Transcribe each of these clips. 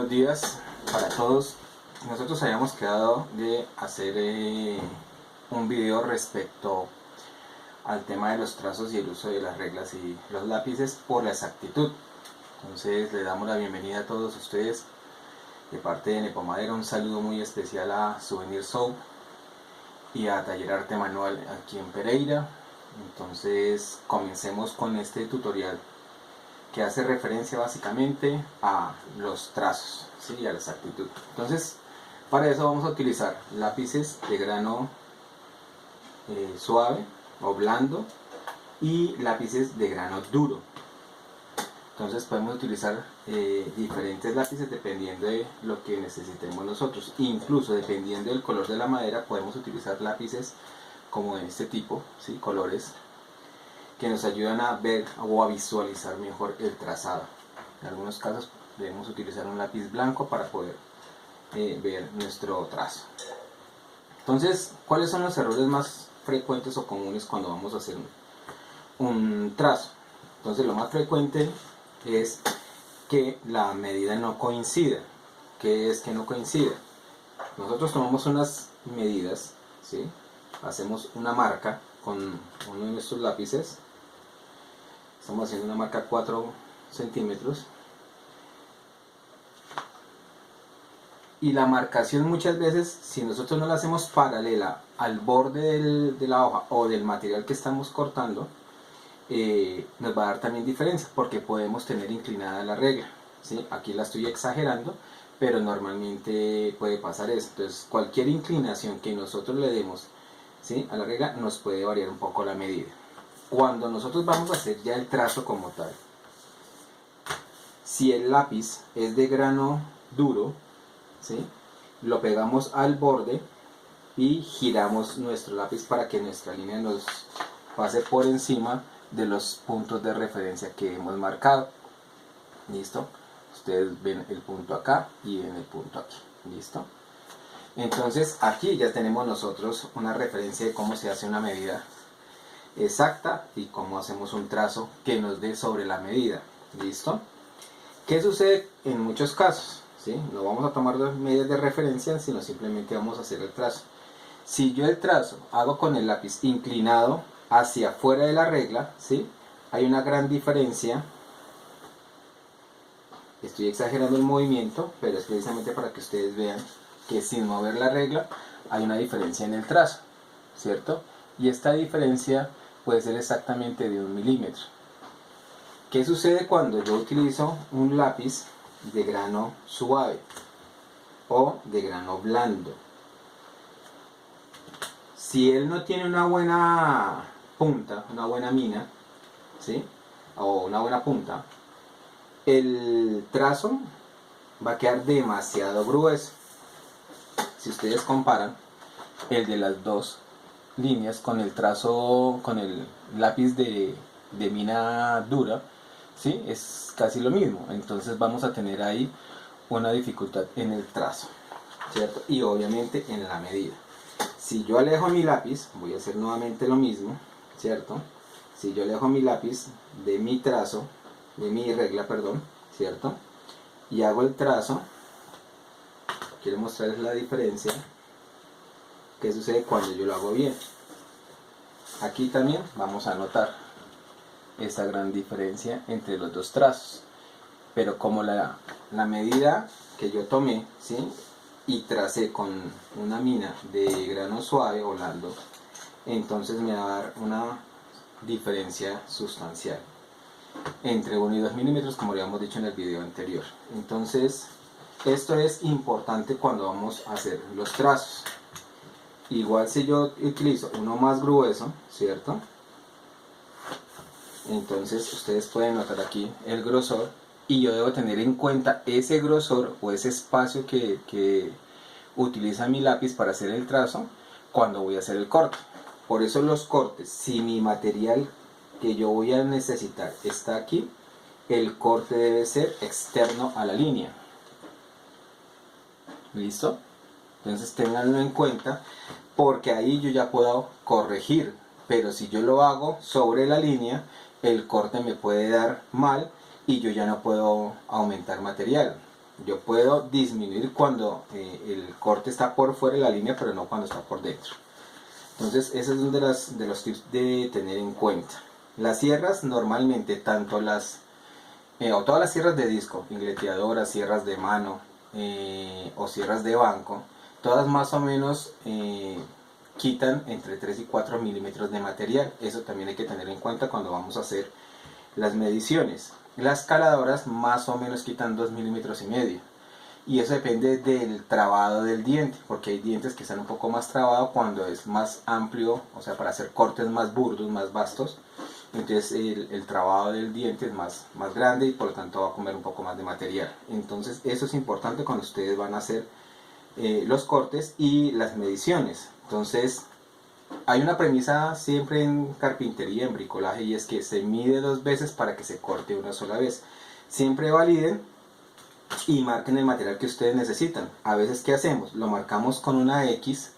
Buenos días para todos. Nosotros habíamos quedado de hacer un video respecto al tema de los trazos y el uso de las reglas y los lápices por la exactitud. Entonces le damos la bienvenida a todos ustedes de parte de Nepomadera. Un saludo muy especial a Souvenir Soap y a Taller Arte Manual aquí en Pereira. Entonces comencemos con este tutorial que hace referencia básicamente a los trazos, ¿sí? Y a la exactitud. Entonces, para eso vamos a utilizar lápices de grano suave o blando y lápices de grano duro. Entonces podemos utilizar diferentes lápices dependiendo de lo que necesitemos nosotros. Incluso dependiendo del color de la madera podemos utilizar lápices como de este tipo, ¿sí? Colores que nos ayudan a ver o a visualizar mejor el trazado. En algunos casos debemos utilizar un lápiz blanco para poder ver nuestro trazo. Entonces, ¿cuáles son los errores más frecuentes o comunes cuando vamos a hacer un trazo? Entonces, lo más frecuente es que la medida no coincida. ¿Qué es que no coincida? Nosotros tomamos unas medidas, ¿sí? Hacemos una marca con uno de nuestros lápices. Estamos haciendo una marca 4 centímetros. Y la marcación muchas veces, si nosotros no la hacemos paralela al borde de la hoja o del material que estamos cortando, nos va a dar también diferencia, porque podemos tener inclinada la regla, ¿sí? Aquí la estoy exagerando, pero normalmente puede pasar eso. Entonces cualquier inclinación que nosotros le demos, ¿sí?, a la regla nos puede variar un poco la medida. Cuando nosotros vamos a hacer ya el trazo como tal, si el lápiz es de grano duro, ¿sí?, lo pegamos al borde y giramos nuestro lápiz para que nuestra línea nos pase por encima de los puntos de referencia que hemos marcado. ¿Listo? Ustedes ven el punto acá y ven el punto aquí. ¿Listo? Entonces aquí ya tenemos nosotros una referencia de cómo se hace una medida exacta y cómo hacemos un trazo que nos dé sobre la medida. ¿Listo? ¿Qué sucede en muchos casos? ¿Sí? No vamos a tomar las medidas de referencia, sino simplemente vamos a hacer el trazo. Si yo el trazo hago con el lápiz inclinado hacia afuera de la regla, ¿sí?, hay una gran diferencia. Estoy exagerando el movimiento, pero es precisamente para que ustedes vean que sin mover la regla hay una diferencia en el trazo, ¿cierto? Y esta diferencia puede ser exactamente de 1 milímetro. ¿Qué sucede cuando yo utilizo un lápiz de grano suave o de grano blando? Si él no tiene una buena punta, una buena mina, ¿sí?, o una buena punta, el trazo va a quedar demasiado grueso. Si ustedes comparan el de las dos líneas con el trazo, con el lápiz de mina dura, ¿sí?, es casi lo mismo. Entonces vamos a tener ahí una dificultad en el trazo, ¿cierto? Y obviamente en la medida. Si yo alejo mi lápiz, voy a hacer nuevamente lo mismo, ¿cierto? Si yo alejo mi lápiz de mi trazo, de mi regla, perdón, ¿cierto?, y hago el trazo, quiero mostrarles la diferencia. ¿Qué sucede cuando yo lo hago bien? Aquí también vamos a notar esa gran diferencia entre los dos trazos, pero como la medida que yo tomé, ¿sí?, y tracé con una mina de grano suave o blando, entonces me va a dar una diferencia sustancial entre 1 y 2 milímetros, como habíamos dicho en el video anterior. Entonces esto es importante cuando vamos a hacer los trazos. Igual si yo utilizo uno más grueso, ¿cierto?, entonces ustedes pueden notar aquí el grosor, y yo debo tener en cuenta ese grosor o ese espacio que utiliza mi lápiz para hacer el trazo cuando voy a hacer el corte. Por eso los cortes, si mi material que yo voy a necesitar está aquí, el corte debe ser externo a la línea. ¿Listo? Entonces ténganlo en cuenta, porque ahí yo ya puedo corregir, pero si yo lo hago sobre la línea, el corte me puede dar mal y yo ya no puedo aumentar material. Yo puedo disminuir cuando el corte está por fuera de la línea, pero no cuando está por dentro. Entonces, ese es uno de los tips de tener en cuenta. Las sierras normalmente, tanto o todas las sierras de disco, ingleteadoras, sierras de mano o sierras de banco, todas más o menos quitan entre 3 y 4 milímetros de material. Eso también hay que tener en cuenta cuando vamos a hacer las mediciones. Las caladoras más o menos quitan 2 milímetros y medio. Y eso depende del trabado del diente, porque hay dientes que están un poco más trabados cuando es más amplio, o sea, para hacer cortes más burdos, más vastos. Entonces el trabado del diente es más grande y por lo tanto va a comer un poco más de material. Entonces eso es importante cuando ustedes van a hacer los cortes y las mediciones. Entonces hay una premisa siempre en carpintería, en bricolaje, y es que se mide 2 veces para que se corte una sola vez. Siempre validen y marquen el material que ustedes necesitan. A veces, ¿qué hacemos? Lo marcamos con una X,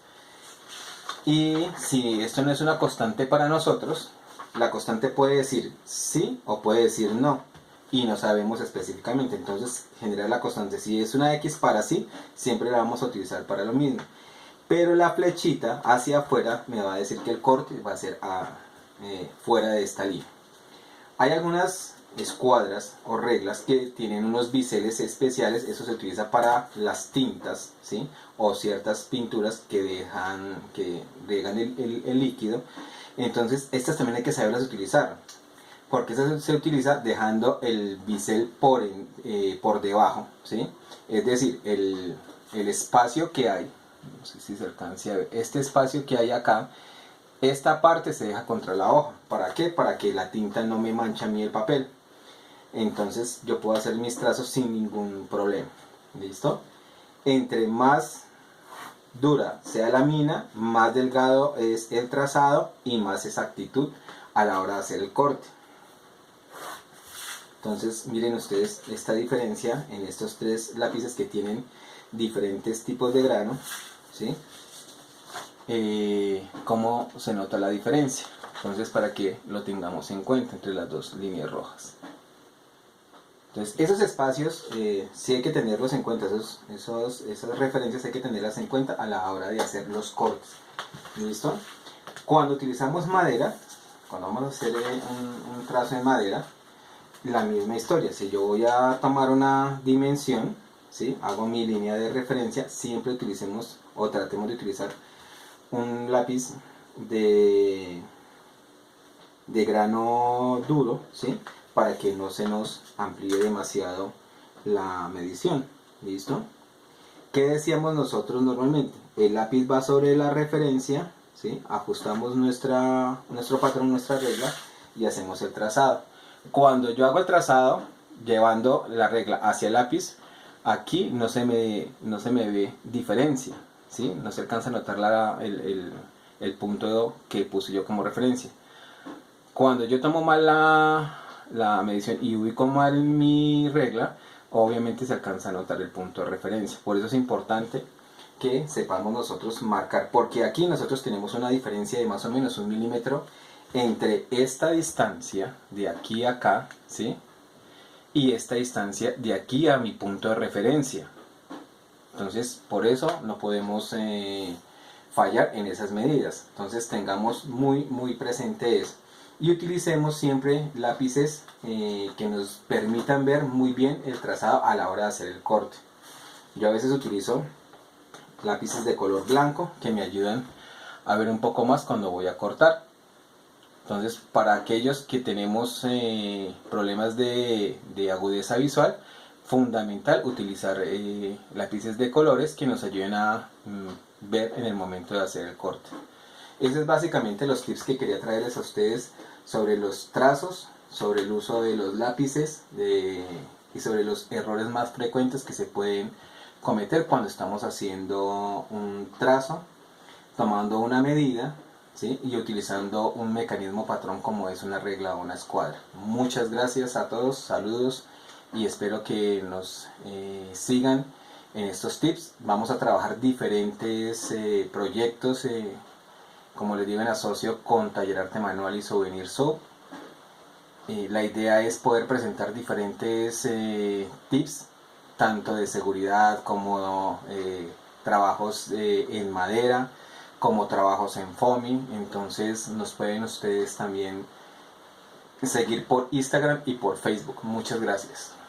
y si esto no es una constante para nosotros, la constante puede decir sí o puede decir no, y no sabemos específicamente. Entonces, generar la constante, si es una X para sí, siempre la vamos a utilizar para lo mismo. Pero la flechita hacia afuera me va a decir que el corte va a ser fuera de esta línea. Hay algunas escuadras o reglas que tienen unos biseles especiales. Eso se utiliza para las tintas, ¿sí? O ciertas pinturas que riegan el líquido. Entonces estas también hay que saberlas utilizar, porque eso se utiliza dejando el bisel por debajo, ¿sí? Es decir, el espacio que hay, no sé si se alcance a ver, este espacio que hay acá, esta parte se deja contra la hoja. ¿Para qué? Para que la tinta no me manche a mí el papel. Entonces yo puedo hacer mis trazos sin ningún problema. ¿Listo? Entre más dura sea la mina, más delgado es el trazado y más exactitud a la hora de hacer el corte. Entonces miren ustedes esta diferencia en estos 3 lápices que tienen diferentes tipos de grano, ¿sí? Cómo se nota la diferencia. Entonces, para que lo tengamos en cuenta entre las 2 líneas rojas. Entonces, esos espacios sí hay que tenerlos en cuenta. Esas referencias hay que tenerlas en cuenta a la hora de hacer los cortes. ¿Listo? Cuando utilizamos madera, cuando vamos a hacer un trazo de madera, la misma historia. Si yo voy a tomar una dimensión, ¿sí? Hago mi línea de referencia, siempre utilicemos o tratemos de utilizar un lápiz de grano duro, ¿sí? Para que no se nos amplíe demasiado la medición. ¿Listo? ¿Qué decíamos nosotros normalmente? El lápiz va sobre la referencia, ¿sí? Ajustamos nuestro patrón, nuestra regla, y hacemos el trazado. Cuando yo hago el trazado llevando la regla hacia el lápiz, aquí no se me ve diferencia, ¿sí? No se alcanza a notar el punto que puse yo como referencia. Cuando yo tomo mal la medición y ubico mal mi regla, obviamente se alcanza a notar el punto de referencia. Por eso es importante que sepamos nosotros marcar, porque aquí nosotros tenemos una diferencia de más o menos 1 milímetro entre esta distancia de aquí a acá, ¿sí? Y esta distancia de aquí a mi punto de referencia. Entonces, por eso no podemos fallar en esas medidas. Entonces, tengamos muy presente eso. Y utilicemos siempre lápices que nos permitan ver muy bien el trazado a la hora de hacer el corte. Yo a veces utilizo lápices de color blanco que me ayudan a ver un poco más cuando voy a cortar. Entonces, para aquellos que tenemos problemas de agudeza visual, fundamental utilizar lápices de colores que nos ayuden a ver en el momento de hacer el corte. Esos es básicamente los tips que quería traerles a ustedes sobre los trazos, sobre el uso de los lápices y sobre los errores más frecuentes que se pueden cometer cuando estamos haciendo un trazo, tomando una medida, ¿sí? Y utilizando un mecanismo patrón como es una regla o una escuadra. Muchas gracias a todos, saludos, y espero que nos sigan en estos tips. Vamos a trabajar diferentes proyectos, como les digo, en asocio con Taller Arte Manual y Souvenir Soap. La idea es poder presentar diferentes tips, tanto de seguridad como trabajos en madera, como trabajos en foaming. Entonces nos pueden ustedes también seguir por Instagram y por Facebook. Muchas gracias.